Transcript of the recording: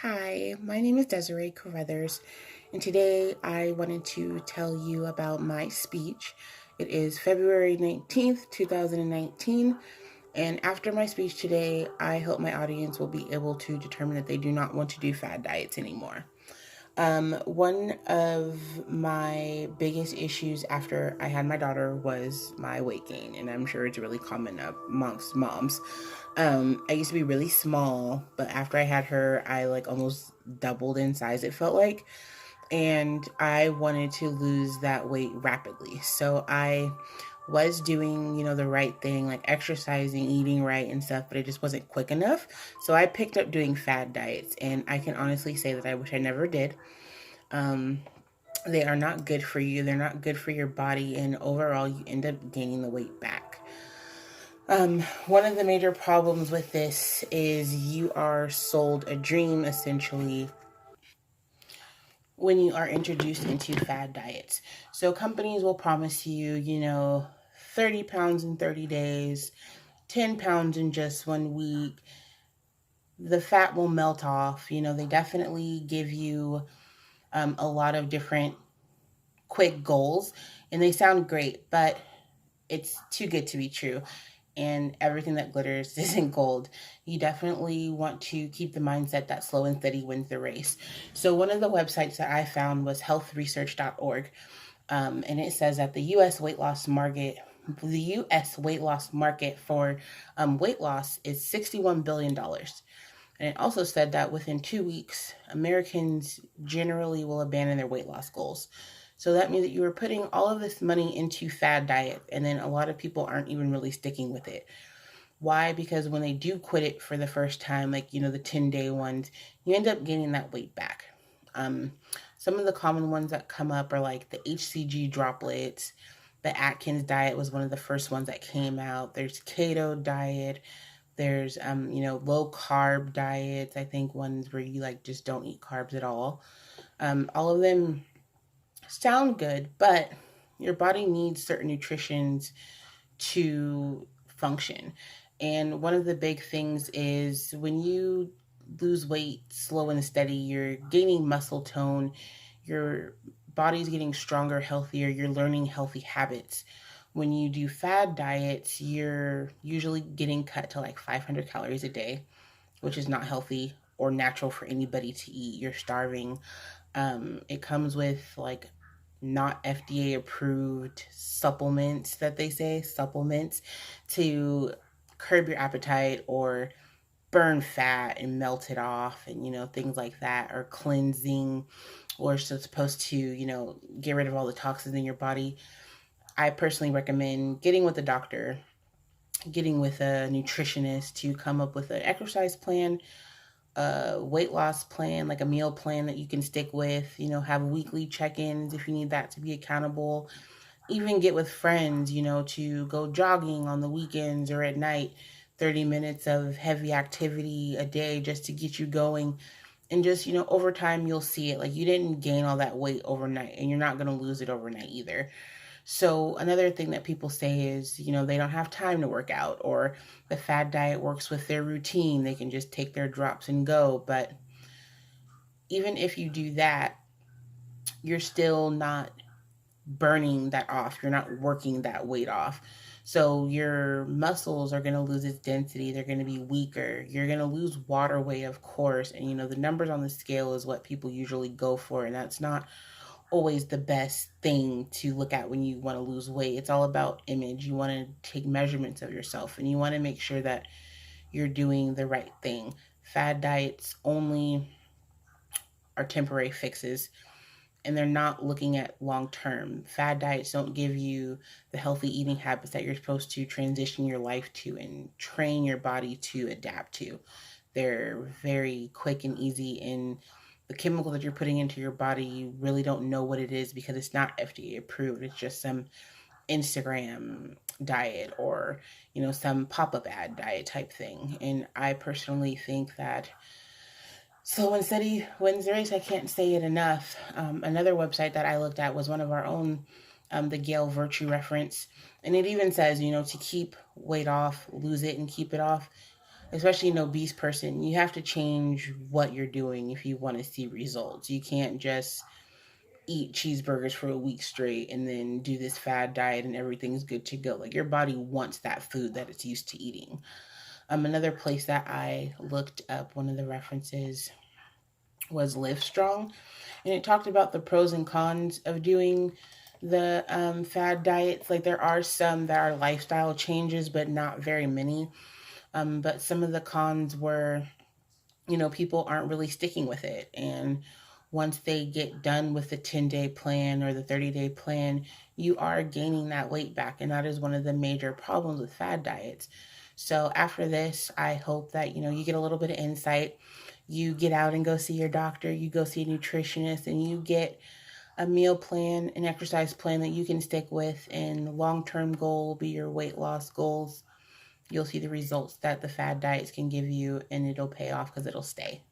Hi, my name is Desiree Carruthers, and today I wanted to tell you about my speech. It is February 19th, 2019, and after my speech today, I hope my audience will be able to determine that they do not want to do fad diets anymore. One of my biggest issues after I had my daughter was my weight gain, and I'm sure it's really common amongst moms. I used to be really small, but after I had her, I like almost doubled in size, it felt like, and I wanted to lose that weight rapidly. So I was doing, the right thing, like exercising, eating right and stuff, but it just wasn't quick enough. So I picked up doing fad diets, and I can honestly say that I wish I never did. Um, they are not good for you. They're not good for your body, and overall, you end up gaining the weight back. One of the major problems with this is you are sold a dream essentially when you are introduced into fad diets. So companies will promise you, 30 pounds in 30 days, 10 pounds in just 1 week. The fat will melt off. They definitely give you a lot of different quick goals, and they sound great, but it's too good to be true. And everything that glitters isn't gold. You definitely want to keep the mindset that slow and steady wins the race. So, one of the websites that I found was healthresearch.org. And it says that the U.S. weight loss market for weight loss is $61 billion. And it also said that within 2 weeks, Americans generally will abandon their weight loss goals. So that means that you are putting all of this money into fad diet, and then a lot of people aren't even really sticking with it. Why? Because when they do quit it for the first time, like, the 10-day ones, you end up gaining that weight back. Um, some of the common ones that come up are like the HCG droplets. The Atkins diet was one of the first ones that came out. There's keto diet. There's low carb diets. I think ones where you like just don't eat carbs at all. All of them sound good, but your body needs certain nutritions to function. And one of the big things is when you lose weight slow and steady, you're gaining muscle tone, your body's getting stronger, healthier, you're learning healthy habits. When you do fad diets, you're usually getting cut to like 500 calories a day, which is not healthy or natural for anybody to eat. You're starving. It comes with like not FDA approved supplements that they say, supplements to curb your appetite or burn fat and melt it off, and things like that, or cleansing, or so it's supposed to get rid of all the toxins in your body. I personally recommend getting with a doctor, getting with a nutritionist to come up with an exercise plan, a weight loss plan, like a meal plan that you can stick with, have weekly check-ins if you need that to be accountable. Even get with friends, to go jogging on the weekends or at night, 30 minutes of heavy activity a day just to get you going. And just, over time, you'll see it. Like, you didn't gain all that weight overnight, and you're not going to lose it overnight either. So, another thing that people say is, they don't have time to work out, or the fad diet works with their routine. They can just take their drops and go. But even if you do that, you're still not burning that off. You're not working that weight off. So your muscles are going to lose its density. They're going to be weaker. You're going to lose water weight, of course. And, the numbers on the scale is what people usually go for. And that's not always the best thing to look at when you want to lose weight. It's all about image. You want to take measurements of yourself, and you want to make sure that you're doing the right thing. Fad diets only are temporary fixes, and they're not looking at long term. Fad diets don't give you the healthy eating habits that you're supposed to transition your life to and train your body to adapt to. They're very quick and easy, and the chemical that you're putting into your body, you really don't know what it is because it's not FDA approved. It's just some Instagram diet or, some pop-up ad diet type thing. And I personally think that so when City wins the race, I can't say it enough. Another website that I looked at was one of our own, the Gale Virtue Reference. And it even says, to keep weight off, lose it and keep it off. especially an obese person, you have to change what you're doing if you want to see results. You can't just eat cheeseburgers for a week straight and then do this fad diet and everything's good to go. Like your body wants that food that it's used to eating. Another place that I looked up, one of the references was Live Strong, and it talked about the pros and cons of doing the fad diets. Like there are some that are lifestyle changes, but not very many. But some of the cons were, people aren't really sticking with it. And once they get done with the 10-day plan or the 30-day plan, you are gaining that weight back. And that is one of the major problems with fad diets. So after this, I hope that, you get a little bit of insight. You get out and go see your doctor, you go see a nutritionist, and you get a meal plan, an exercise plan that you can stick with. And long-term goal will be your weight loss goals. You'll see the results that the fad diets can give you, and it'll pay off because it'll stay.